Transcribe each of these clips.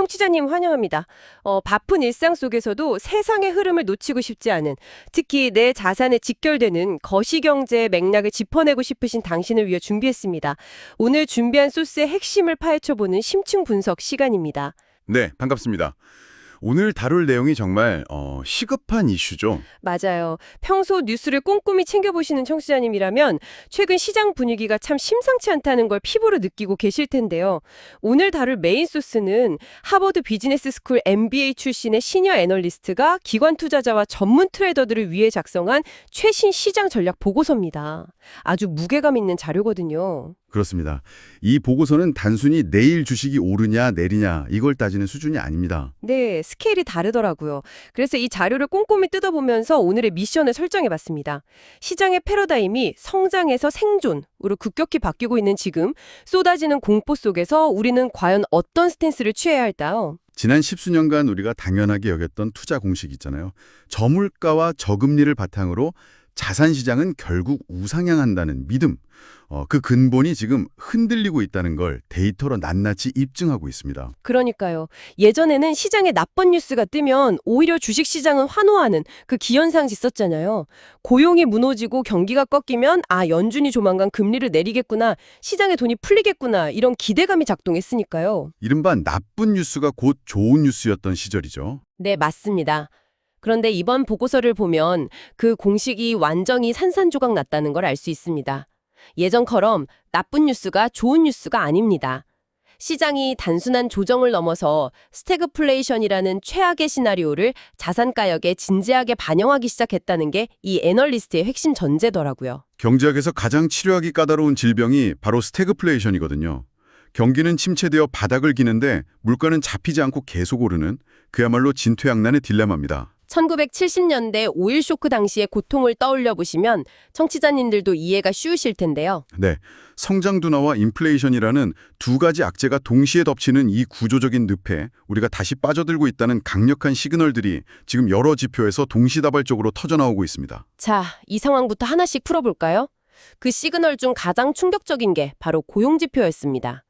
청취자님 환영합니다. 바쁜 일상 속에서도 세상의 흐름을 놓치고 싶지 않은, 특히 내 자산에 직결되는 거시경제의 맥락을 짚어내고 싶으신 당신을 위해 준비했습니다. 오늘 준비한 소스의 핵심을 파헤쳐보는 심층 분석 시간입니다. 네, 반갑습니다. 오늘 다룰 내용이 정말 시급한 이슈죠. 맞아요. 평소 뉴스를 꼼꼼히 챙겨보시는 청취자님이라면 최근 시장 분위기가 참 심상치 않다는 걸 피부로 느끼고 계실 텐데요. 오늘 다룰 메인 소스는 하버드 비즈니스 스쿨 MBA 출신의 시니어 애널리스트가 기관 투자자와 전문 트레이더들을 위해 작성한 최신 시장 전략 보고서입니다. 아주 무게감 있는 자료거든요. 그렇습니다. 이 보고서는 단순히 내일 주식이 오르냐 내리냐 이걸 따지는 수준이 아닙니다. 네, 스케일이 다르더라고요. 그래서 이 자료를 꼼꼼히 뜯어보면서 오늘의 미션을 설정해봤습니다. 시장의 패러다임이 성장에서 생존으로 급격히 바뀌고 있는 지금, 쏟아지는 공포 속에서 우리는 과연 어떤 스탠스를 취해야 할까요? 지난 십수년간 우리가 당연하게 여겼던 투자 공식 있잖아요. 저물가와 저금리를 바탕으로 자산시장은 결국 우상향한다는 믿음, 그 근본이 지금 흔들리고 있다는 걸 데이터로 낱낱이 입증하고 있습니다. 그러니까요. 예전에는 시장에 나쁜 뉴스가 뜨면 오히려 주식시장은 환호하는 그 기현상이 있었잖아요. 고용이 무너지고 경기가 꺾이면 연준이 조만간 금리를 내리겠구나, 시장에 돈이 풀리겠구나, 이런 기대감이 작동했으니까요. 이른바 나쁜 뉴스가 곧 좋은 뉴스였던 시절이죠. 네, 맞습니다. 그런데 이번 보고서를 보면 그 공식이 완전히 산산조각 났다는 걸 알 수 있습니다. 예전처럼 나쁜 뉴스가 좋은 뉴스가 아닙니다. 시장이 단순한 조정을 넘어서 스태그플레이션이라는 최악의 시나리오를 자산가격에 진지하게 반영하기 시작했다는 게 이 애널리스트의 핵심 전제더라고요. 경제학에서 가장 치료하기 까다로운 질병이 바로 스태그플레이션이거든요. 경기는 침체되어 바닥을 기는데 물가는 잡히지 않고 계속 오르는 그야말로 진퇴양난의 딜레마입니다. 1970년대 오일 쇼크 당시의 고통을 떠올려 보시면 청취자님들도 이해가 쉬우실 텐데요. 네, 성장 둔화와 인플레이션이라는 두 가지 악재가 동시에 덮치는 이 구조적인 늪에 우리가 다시 빠져들고 있다는 강력한 시그널들이 지금 여러 지표에서 동시다발적으로 터져나오고 있습니다. 자, 이 상황부터 하나씩 풀어볼까요? 그 시그널 중 가장 충격적인 게 바로 고용지표였습니다.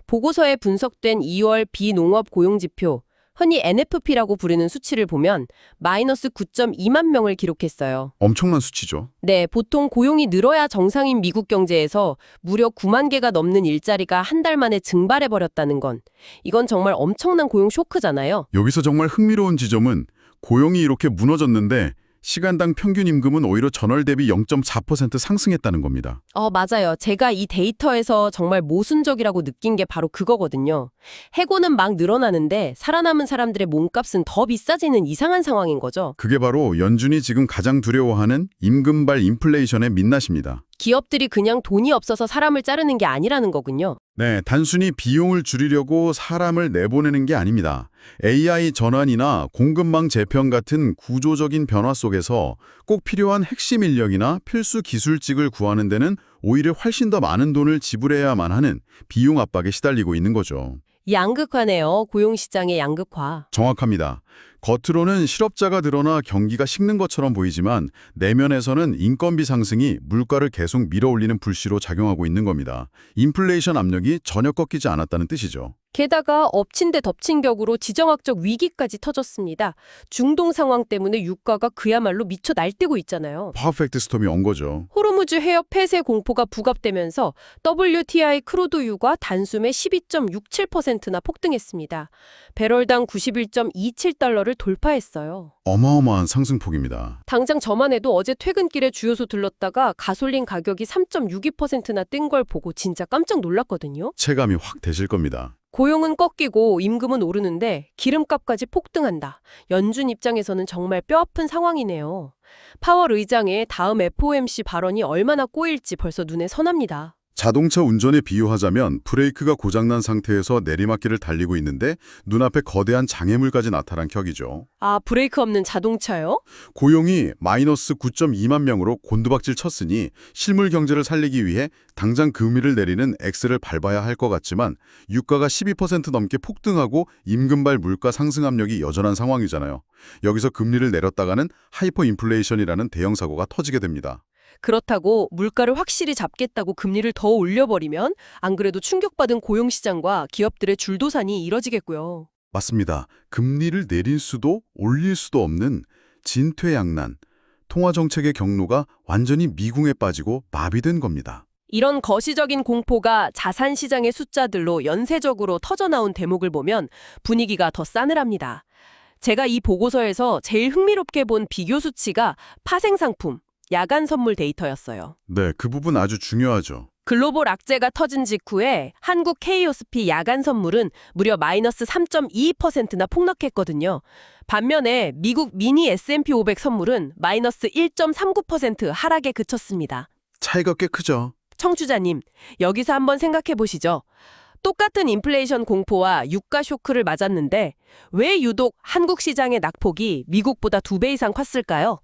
보고서에 분석된 2월 비농업 고용지표, 흔히 NFP라고 부르는 수치를 보면 마이너스 9.2만 명을 기록했어요. 엄청난 수치죠. 네, 보통 고용이 늘어야 정상인 미국 경제에서 무려 9만 개가 넘는 일자리가 한 달 만에 증발해버렸다는 건, 이건 정말 엄청난 고용 쇼크잖아요. 여기서 정말 흥미로운 지점은 고용이 이렇게 무너졌는데 시간당 평균 임금은 오히려 전월 대비 0.4% 상승했다는 겁니다. 맞아요. 제가 이 데이터에서 정말 모순적이라고 느낀 게 바로 그거거든요. 해고는 막 늘어나는데 살아남은 사람들의 몸값은 더 비싸지는 이상한 상황인 거죠. 그게 바로 연준이 지금 가장 두려워하는 임금발 인플레이션의 민낯입니다. 기업들이 그냥 돈이 없어서 사람을 자르는 게 아니라는 거군요. 네, 단순히 비용을 줄이려고 사람을 내보내는 게 아닙니다. AI 전환이나 공급망 재편 같은 구조적인 변화 속에서 꼭 필요한 핵심 인력이나 필수 기술직을 구하는 데는 오히려 훨씬 더 많은 돈을 지불해야만 하는 비용 압박에 시달리고 있는 거죠. 양극화네요. 고용시장의 양극화. 정확합니다. 겉으로는 실업자가 늘어나 경기가 식는 것처럼 보이지만 내면에서는 인건비 상승이 물가를 계속 밀어올리는 불씨로 작용하고 있는 겁니다. 인플레이션 압력이 전혀 꺾이지 않았다는 뜻이죠. 게다가 엎친 데 덮친 격으로 지정학적 위기까지 터졌습니다. 중동 상황 때문에 유가가 그야말로 미쳐 날뛰고 있잖아요. 퍼펙트 스톰이 온 거죠. 호르무즈 해협 폐쇄 공포가 부각되면서 WTI 크루드유가 단숨에 12.67%나 폭등했습니다. 배럴당 91.27달러를 돌파했어요. 어마어마한 상승폭입니다. 당장 저만 해도 어제 퇴근길에 주유소 들렀다가 가솔린 가격이 3.62%나 뜬 걸 보고 진짜 깜짝 놀랐거든요. 체감이 확 되실 겁니다. 고용은 꺾이고 임금은 오르는데 기름값까지 폭등한다. 연준 입장에서는 정말 뼈아픈 상황이네요. 파월 의장의 다음 FOMC 발언이 얼마나 꼬일지 벌써 눈에 선합니다. 자동차 운전에 비유하자면 브레이크가 고장난 상태에서 내리막길을 달리고 있는데 눈앞에 거대한 장애물까지 나타난 격이죠. 브레이크 없는 자동차요? 고용이 마이너스 9.2만 명으로 곤두박질 쳤으니 실물 경제를 살리기 위해 당장 금리를 내리는 X를 밟아야 할 것 같지만 유가가 12% 넘게 폭등하고 임금발 물가 상승 압력이 여전한 상황이잖아요. 여기서 금리를 내렸다가는 하이퍼 인플레이션이라는 대형 사고가 터지게 됩니다. 그렇다고 물가를 확실히 잡겠다고 금리를 더 올려버리면 안 그래도 충격받은 고용시장과 기업들의 줄도산이 이뤄지겠고요. 맞습니다. 금리를 내릴 수도 올릴 수도 없는 진퇴양난, 통화정책의 경로가 완전히 미궁에 빠지고 마비된 겁니다. 이런 거시적인 공포가 자산 시장의 숫자들로 연쇄적으로 터져나온 대목을 보면 분위기가 더 싸늘합니다. 제가 이 보고서에서 제일 흥미롭게 본 비교 수치가 파생상품, 야간 선물 데이터였어요. 네, 그 부분 아주 중요하죠. 글로벌 악재가 터진 직후에 한국 KOSP 야간 선물은 무려 마이너스 3.22%나 폭락했거든요. 반면에 미국 미니 S&P 500 선물은 마이너스 1.39% 하락에 그쳤습니다. 차이가 꽤 크죠. 청취자님, 여기서 한번 생각해 보시죠. 똑같은 인플레이션 공포와 유가 쇼크를 맞았는데 왜 유독 한국 시장의 낙폭이 미국보다 2배 이상 컸을까요?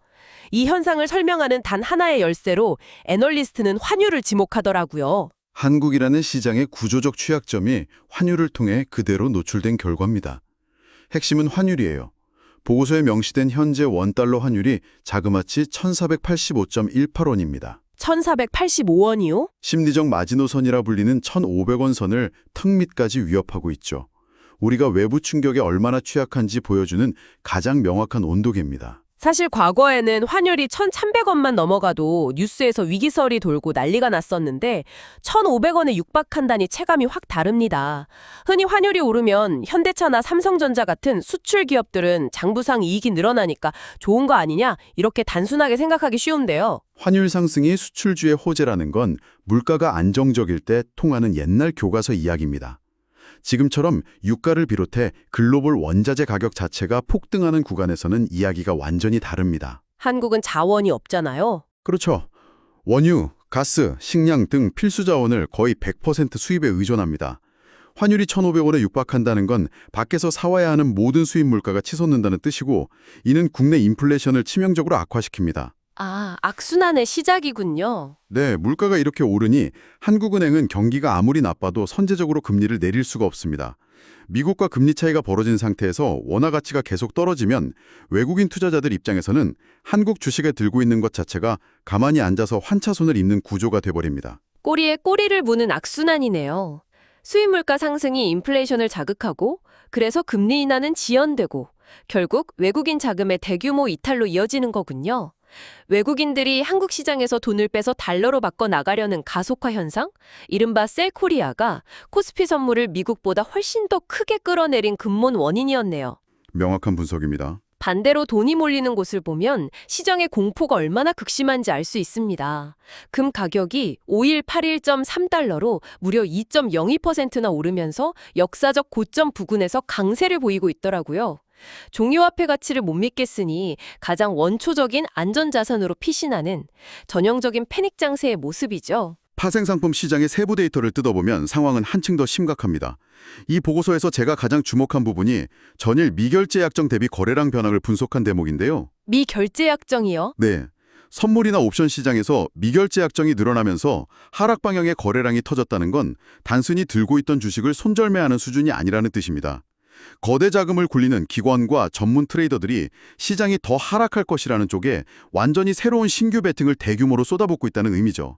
이 현상을 설명하는 단 하나의 열쇠로 애널리스트는 환율을 지목하더라고요. 한국이라는 시장의 구조적 취약점이 환율을 통해 그대로 노출된 결과입니다. 핵심은 환율이에요. 보고서에 명시된 현재 원달러 환율이 자그마치 1485.18원입니다. 1485원이요? 심리적 마지노선이라 불리는 1,500원 선을 턱 밑까지 위협하고 있죠. 우리가 외부 충격에 얼마나 취약한지 보여주는 가장 명확한 온도계입니다. 사실 과거에는 환율이 1,300원만 넘어가도 뉴스에서 위기설이 돌고 난리가 났었는데 1,500원에 육박한다니 체감이 확 다릅니다. 흔히 환율이 오르면 현대차나 삼성전자 같은 수출 기업들은 장부상 이익이 늘어나니까 좋은 거 아니냐 이렇게 단순하게 생각하기 쉬운데요. 환율 상승이 수출주의 호재라는 건 물가가 안정적일 때 통하는 옛날 교과서 이야기입니다. 지금처럼 유가를 비롯해 글로벌 원자재 가격 자체가 폭등하는 구간에서는 이야기가 완전히 다릅니다. 한국은 자원이 없잖아요. 그렇죠. 원유, 가스, 식량 등 필수 자원을 거의 100% 수입에 의존합니다. 환율이 1,500원에 육박한다는 건 밖에서 사와야 하는 모든 수입 물가가 치솟는다는 뜻이고, 이는 국내 인플레이션을 치명적으로 악화시킵니다. 아, 악순환의 시작이군요. 네, 물가가 이렇게 오르니 한국은행은 경기가 아무리 나빠도 선제적으로 금리를 내릴 수가 없습니다. 미국과 금리 차이가 벌어진 상태에서 원화 가치가 계속 떨어지면 외국인 투자자들 입장에서는 한국 주식에 들고 있는 것 자체가 가만히 앉아서 환차손을 입는 구조가 돼버립니다. 꼬리에 꼬리를 무는 악순환이네요. 수입 물가 상승이 인플레이션을 자극하고 그래서 금리 인하는 지연되고 결국 외국인 자금의 대규모 이탈로 이어지는 거군요. 외국인들이 한국 시장에서 돈을 빼서 달러로 바꿔 나가려는 가속화 현상? 이른바 셀코리아가 코스피 선물을 미국보다 훨씬 더 크게 끌어내린 근본 원인이었네요. 명확한 분석입니다. 반대로 돈이 몰리는 곳을 보면 시장의 공포가 얼마나 극심한지 알 수 있습니다. 금 가격이 5일 81.3달러로 무려 2.02%나 오르면서 역사적 고점 부근에서 강세를 보이고 있더라고요. 종이화폐 가치를 못 믿겠으니 가장 원초적인 안전자산으로 피신하는 전형적인 패닉 장세의 모습이죠. 파생상품 시장의 세부 데이터를 뜯어보면 상황은 한층 더 심각합니다. 이 보고서에서 제가 가장 주목한 부분이 전일 미결제 약정 대비 거래량 변화를 분석한 대목인데요. 미결제 약정이요? 네. 선물이나 옵션 시장에서 미결제 약정이 늘어나면서 하락 방향의 거래량이 터졌다는 건 단순히 들고 있던 주식을 손절매하는 수준이 아니라는 뜻입니다. 거대 자금을 굴리는 기관과 전문 트레이더들이 시장이 더 하락할 것이라는 쪽에 완전히 새로운 신규 베팅을 대규모로 쏟아붓고 있다는 의미죠.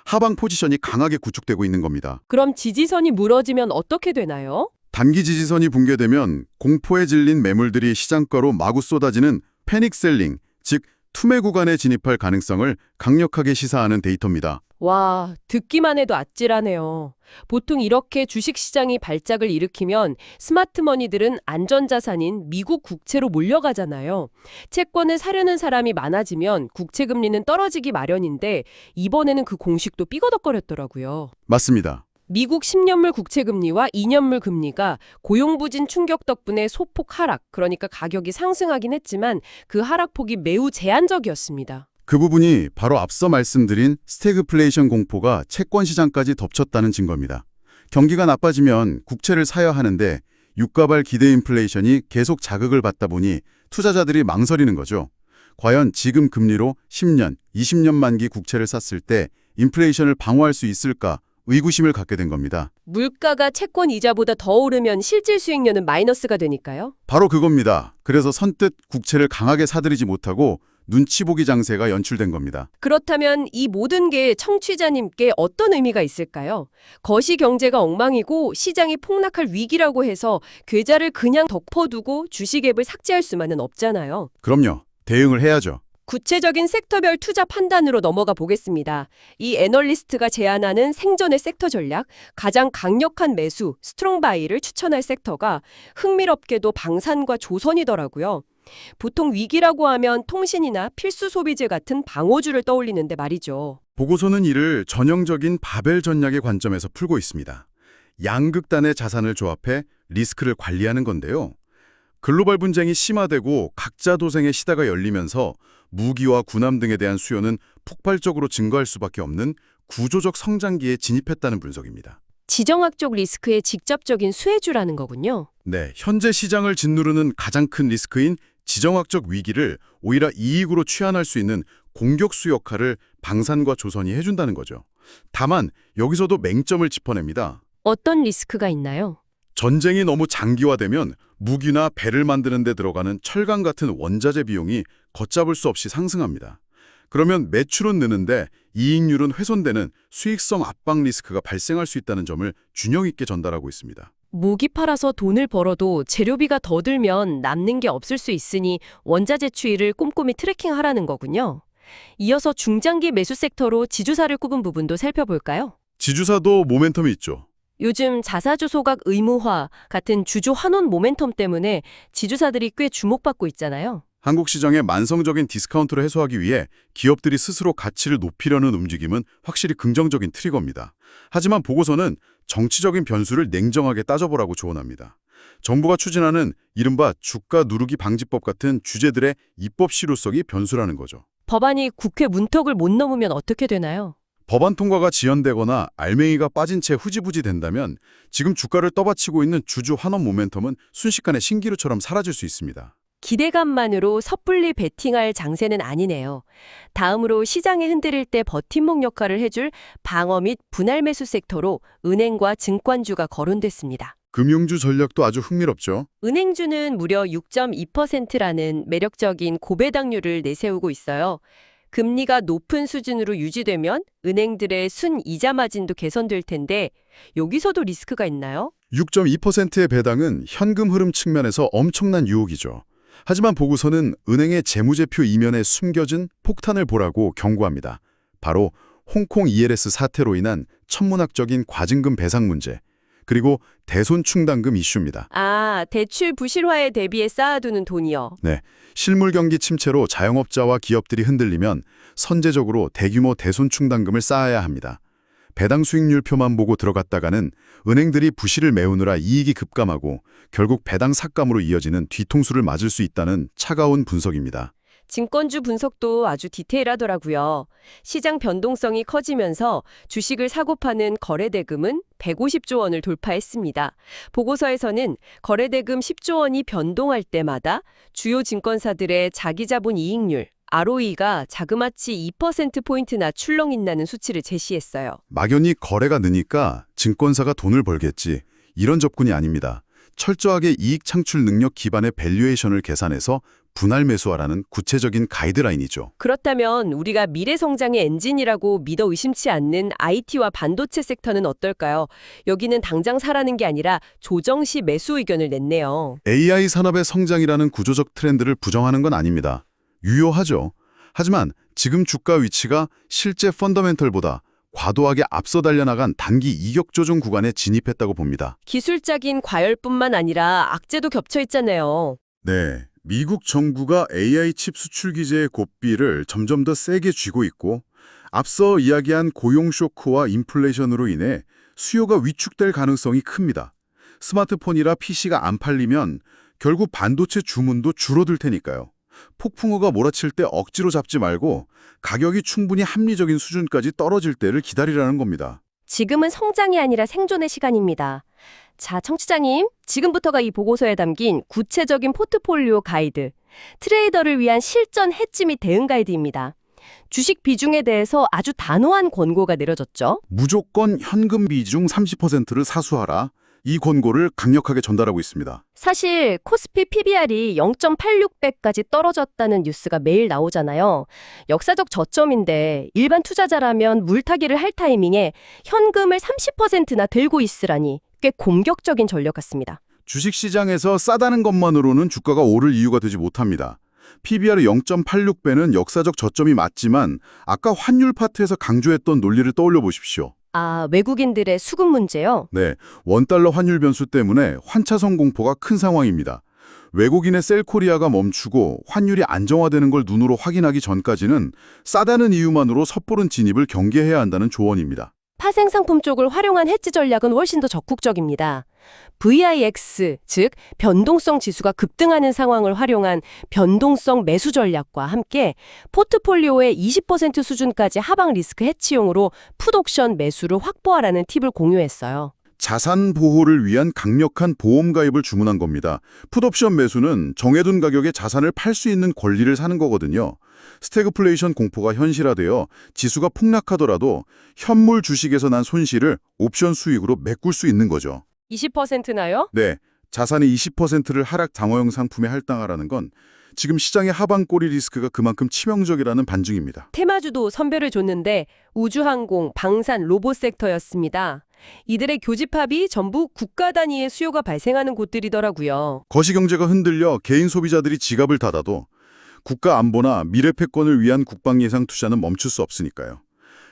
하방 포지션이 강하게 구축되고 있는 겁니다. 그럼 지지선이 무너지면 어떻게 되나요? 단기 지지선이 붕괴되면 공포에 질린 매물들이 시장가로 마구 쏟아지는 패닉 셀링, 즉 투매 구간에 진입할 가능성을 강력하게 시사하는 데이터입니다. 와, 듣기만 해도 아찔하네요. 보통 이렇게 주식시장이 발작을 일으키면 스마트머니들은 안전자산인 미국 국채로 몰려가잖아요. 채권을 사려는 사람이 많아지면 국채금리는 떨어지기 마련인데 이번에는 그 공식도 삐거덕거렸더라고요. 맞습니다. 미국 10년물 국채금리와 2년물 금리가 고용부진 충격 덕분에 소폭 하락, 그러니까 가격이 상승하긴 했지만 그 하락폭이 매우 제한적이었습니다. 그 부분이 바로 앞서 말씀드린 스태그플레이션 공포가 채권 시장까지 덮쳤다는 증거입니다. 경기가 나빠지면 국채를 사야 하는데 유가발 기대 인플레이션이 계속 자극을 받다 보니 투자자들이 망설이는 거죠. 과연 지금 금리로 10년, 20년 만기 국채를 샀을 때 인플레이션을 방어할 수 있을까 의구심을 갖게 된 겁니다. 물가가 채권 이자보다 더 오르면 실질 수익률은 마이너스가 되니까요. 바로 그겁니다. 그래서 선뜻 국채를 강하게 사들이지 못하고 눈치 보기 장세가 연출된 겁니다. 그렇다면 이 모든 게 청취자님께 어떤 의미가 있을까요? 거시 경제가 엉망이고 시장이 폭락할 위기라고 해서 계좌를 그냥 덮어두고 주식 앱을 삭제할 수만은 없잖아요. 그럼요. 대응을 해야죠. 구체적인 섹터별 투자 판단으로 넘어가 보겠습니다. 이 애널리스트가 제안하는 생존의 섹터 전략, 가장 강력한 매수, 스트롱 바이를 추천할 섹터가 흥미롭게도 방산과 조선이더라고요. 보통 위기라고 하면 통신이나 필수 소비재 같은 방어주를 떠올리는데 말이죠. 보고서는 이를 전형적인 바벨 전략의 관점에서 풀고 있습니다. 양극단의 자산을 조합해 리스크를 관리하는 건데요. 글로벌 분쟁이 심화되고 각자 도생의 시대가 열리면서 무기와 군함 등에 대한 수요는 폭발적으로 증가할 수밖에 없는 구조적 성장기에 진입했다는 분석입니다. 지정학적 리스크의 직접적인 수혜주라는 거군요. 네, 현재 시장을 짓누르는 가장 큰 리스크인 지정학적 위기를 오히려 이익으로 취한할 수 있는 공격수 역할을 방산과 조선이 해준다는 거죠. 다만 여기서도 맹점을 짚어냅니다. 어떤 리스크가 있나요? 전쟁이 너무 장기화되면 무기나 배를 만드는 데 들어가는 철강 같은 원자재 비용이 걷잡을 수 없이 상승합니다. 그러면 매출은 느는데 이익률은 훼손되는 수익성 압박 리스크가 발생할 수 있다는 점을 균형 있게 전달하고 있습니다. 무기 팔아서 돈을 벌어도 재료비가 더 들면 남는 게 없을 수 있으니 원자재 추이를 꼼꼼히 트래킹하라는 거군요. 이어서 중장기 매수 섹터로 지주사를 꼽은 부분도 살펴볼까요? 지주사도 모멘텀이 있죠. 요즘 자사주 소각 의무화 같은 주주 환원 모멘텀 때문에 지주사들이 꽤 주목받고 있잖아요. 한국 시장의 만성적인 디스카운트를 해소하기 위해 기업들이 스스로 가치를 높이려는 움직임은 확실히 긍정적인 트리거입니다. 하지만 보고서는 정치적인 변수를 냉정하게 따져보라고 조언합니다. 정부가 추진하는 이른바 주가 누르기 방지법 같은 주제들의 입법 실효성이 변수라는 거죠. 법안이 국회 문턱을 못 넘으면 어떻게 되나요? 법안 통과가 지연되거나 알맹이가 빠진 채 흐지부지 된다면 지금 주가를 떠받치고 있는 주주 환원 모멘텀은 순식간에 신기루처럼 사라질 수 있습니다. 기대감만으로 섣불리 베팅할 장세는 아니네요. 다음으로 시장에 흔들릴 때 버팀목 역할을 해줄 방어 및 분할 매수 섹터로 은행과 증권주가 거론됐습니다. 금융주 전략도 아주 흥미롭죠. 은행주는 무려 6.2%라는 매력적인 고배당률을 내세우고 있어요. 금리가 높은 수준으로 유지되면 은행들의 순이자 마진도 개선될 텐데 여기서도 리스크가 있나요? 6.2%의 배당은 현금 흐름 측면에서 엄청난 유혹이죠. 하지만 보고서는 은행의 재무제표 이면에 숨겨진 폭탄을 보라고 경고합니다. 바로 홍콩 ELS 사태로 인한 천문학적인 과징금 배상 문제, 그리고 대손 충당금 이슈입니다. 아, 대출 부실화에 대비해 쌓아두는 돈이요. 네, 실물 경기 침체로 자영업자와 기업들이 흔들리면 선제적으로 대규모 대손 충당금을 쌓아야 합니다. 배당 수익률표만 보고 들어갔다가는 은행들이 부실을 메우느라 이익이 급감하고 결국 배당 삭감으로 이어지는 뒤통수를 맞을 수 있다는 차가운 분석입니다. 증권주 분석도 아주 디테일하더라고요. 시장 변동성이 커지면서 주식을 사고 파는 거래대금은 150조 원을 돌파했습니다. 보고서에서는 거래대금 10조 원이 변동할 때마다 주요 증권사들의 자기자본 이익률, ROE가 자그마치 2%포인트나 출렁인다는 수치를 제시했어요. 막연히 거래가 느니까 증권사가 돈을 벌겠지. 이런 접근이 아닙니다. 철저하게 이익 창출 능력 기반의 밸류에이션을 계산해서 분할 매수하라는 구체적인 가이드라인이죠. 그렇다면 우리가 미래 성장의 엔진이라고 믿어 의심치 않는 IT와 반도체 섹터는 어떨까요? 여기는 당장 사라는 게 아니라 조정 시 매수 의견을 냈네요. AI 산업의 성장이라는 구조적 트렌드를 부정하는 건 아닙니다. 유효하죠. 하지만 지금 주가 위치가 실제 펀더멘털보다 과도하게 앞서 달려나간 단기 이격 조정 구간에 진입했다고 봅니다. 기술적인 과열뿐만 아니라 악재도 겹쳐 있잖아요. 네, 미국 정부가 AI 칩 수출 규제의 고삐를 점점 더 세게 쥐고 있고 앞서 이야기한 고용 쇼크와 인플레이션으로 인해 수요가 위축될 가능성이 큽니다. 스마트폰이라 PC가 안 팔리면 결국 반도체 주문도 줄어들 테니까요. 폭풍우가 몰아칠 때 억지로 잡지 말고 가격이 충분히 합리적인 수준까지 떨어질 때를 기다리라는 겁니다. 지금은 성장이 아니라 생존의 시간입니다. 자, 청취자님, 지금부터가 이 보고서에 담긴 구체적인 포트폴리오 가이드, 트레이더를 위한 실전 해지 및 대응 가이드입니다. 주식 비중에 대해서 아주 단호한 권고가 내려졌죠. 무조건 현금 비중 30%를 사수하라. 이 권고를 강력하게 전달하고 있습니다. 사실 코스피 PBR이 0.86배까지 떨어졌다는 뉴스가 매일 나오잖아요. 역사적 저점인데 일반 투자자라면 물타기를 할 타이밍에 현금을 30%나 들고 있으라니 꽤 공격적인 전략 같습니다. 주식시장에서 싸다는 것만으로는 주가가 오를 이유가 되지 못합니다. PBR 0.86배는 역사적 저점이 맞지만 아까 환율 파트에서 강조했던 논리를 떠올려 보십시오. 아, 외국인들의 수급 문제요? 네, 원달러 환율 변수 때문에 환차선 공포가 큰 상황입니다. 외국인의 셀코리아가 멈추고 환율이 안정화되는 걸 눈으로 확인하기 전까지는 싸다는 이유만으로 섣부른 진입을 경계해야 한다는 조언입니다. 파생상품 쪽을 활용한 해지 전략은 훨씬 더 적극적입니다. VIX, 즉 변동성 지수가 급등하는 상황을 활용한 변동성 매수 전략과 함께 포트폴리오의 20% 수준까지 하방 리스크 해치용으로 풋옵션 매수를 확보하라는 팁을 공유했어요. 자산 보호를 위한 강력한 보험 가입을 주문한 겁니다. 풋옵션 매수는 정해둔 가격에 자산을 팔 수 있는 권리를 사는 거거든요. 스태그플레이션 공포가 현실화되어 지수가 폭락하더라도 현물 주식에서 난 손실을 옵션 수익으로 메꿀 수 있는 거죠. 20%나요? 네, 자산의 20%를 하락 방어형 상품에 할당하라는 건 지금 시장의 하방 꼬리 리스크가 그만큼 치명적이라는 반증입니다. 테마주도 선별을 줬는데 우주항공, 방산, 로봇 섹터였습니다. 이들의 교집합이 전부 국가 단위의 수요가 발생하는 곳들이더라고요. 거시경제가 흔들려 개인 소비자들이 지갑을 닫아도 국가 안보나 미래 패권을 위한 국방 예상 투자는 멈출 수 없으니까요.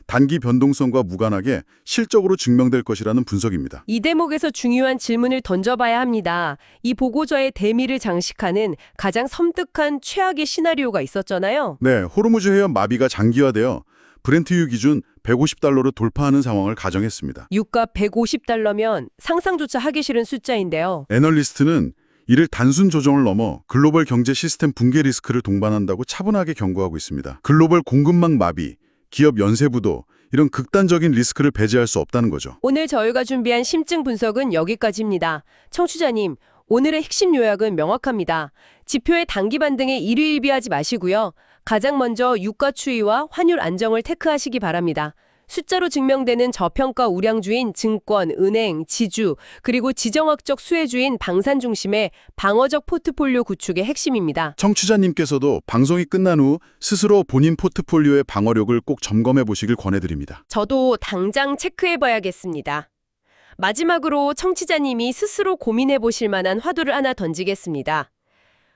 단기 변동성과 무관하게 실적으로 증명될 것이라는 분석입니다. 이 대목에서 중요한 질문을 던져봐야 합니다. 이 보고서의 대미를 장식하는 가장 섬뜩한 최악의 시나리오가 있었잖아요. 네, 호르무즈 해협 마비가 장기화되어 브렌트유 기준 150달러를 돌파하는 상황을 가정했습니다. 유가 150달러면 상상조차 하기 싫은 숫자인데요. 애널리스트는 이를 단순 조정을 넘어 글로벌 경제 시스템 붕괴 리스크를 동반한다고 차분하게 경고하고 있습니다. 글로벌 공급망 마비, 기업 연쇄부도 이런 극단적인 리스크를 배제할 수 없다는 거죠. 오늘 저희가 준비한 심층 분석은 여기까지입니다. 청취자님, 오늘의 핵심 요약은 명확합니다. 지표의 단기 반등에 일희일비하지 마시고요. 가장 먼저 유가 추이와 환율 안정을 체크하시기 바랍니다. 숫자로 증명되는 저평가 우량주인 증권, 은행, 지주, 그리고 지정학적 수혜주인 방산 중심의 방어적 포트폴리오 구축의 핵심입니다. 청취자님께서도 방송이 끝난 후 스스로 본인 포트폴리오의 방어력을 꼭 점검해 보시길 권해드립니다. 저도 당장 체크해봐야겠습니다. 마지막으로 청취자님이 스스로 고민해 보실 만한 화두를 하나 던지겠습니다.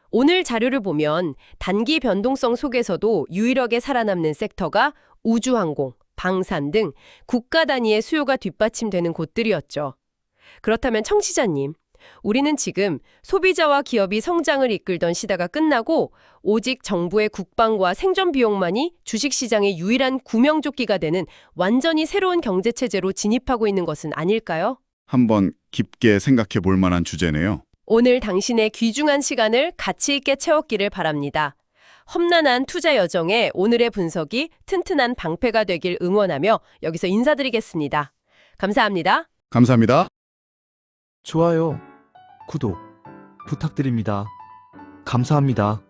오늘 자료를 보면 단기 변동성 속에서도 유일하게 살아남는 섹터가 우주항공, 방산 등 국가 단위의 수요가 뒷받침되는 곳들이었죠. 그렇다면 청취자님, 우리는 지금 소비자와 기업이 성장을 이끌던 시대가 끝나고 오직 정부의 국방과 생존 비용만이 주식시장의 유일한 구명조끼가 되는 완전히 새로운 경제체제로 진입하고 있는 것은 아닐까요? 한번 깊게 생각해 볼 만한 주제네요. 오늘 당신의 귀중한 시간을 가치 있게 채웠기를 바랍니다. 험난한 투자 여정에 오늘의 분석이 튼튼한 방패가 되길 응원하며 여기서 인사드리겠습니다. 감사합니다. 감사합니다. 좋아요, 구독 부탁드립니다. 감사합니다.